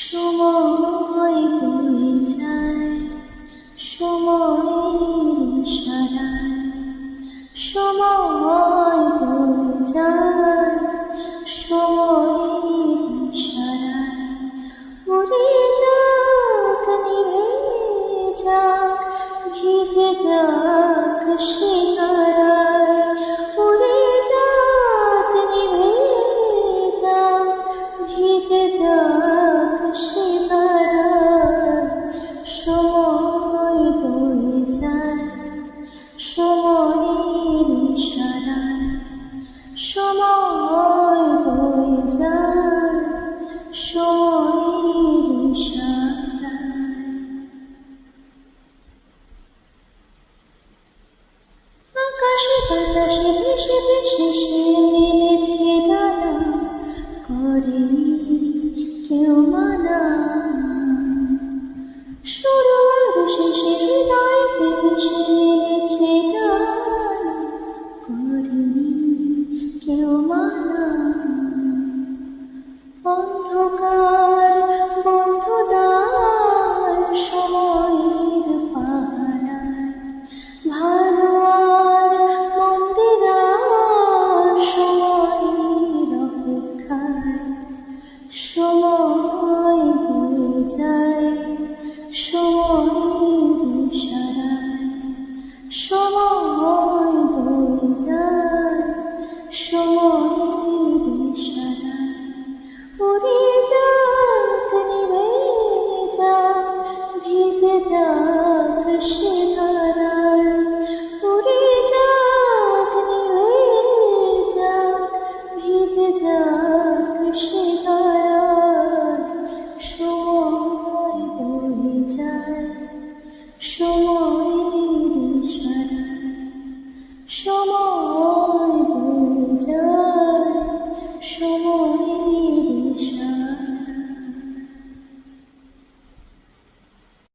সময় বয়ে যায় সময়ের ইশারায়, সময় বয়ে যায় সময়ের ইশারায়। উড়ে যাক নিভে যাক ভিজে যাক সে তারায়, উড়ে যাক নিভে যাক ভিজে যাক সে তারায়। সময় বয়ে যায় সময়ের ইশারায়, সময় বয়ে যায় সময়ের ইশারায়। আকাশে বাতাসে ভেসে ভেসে সে মেলেছে ডানা, করেনি কেউ মানা। শুরু আর শেষে হৃদয়তে মিশে মেলেছে ডানা, করেনি কেউ মানা। অন্ধকার বন্ধ দ্বার সময়ের পাহারায়, ভালো আর মন্দের আর সময়ের অপেক্ষায়। সময় বয়ে যায় সময়ের ইশারায়, সময় বয়ে যায় সময়ের ইশারায়। উড়ে যাক নিভে যাক ভিজে যাক সে তারায়, উড়ে যাক নিভে যাক ভিজে যাক সে তারায়। সময় বয়ে যায় সময়ের ইশারায়, সময় বয়ে যায় সময়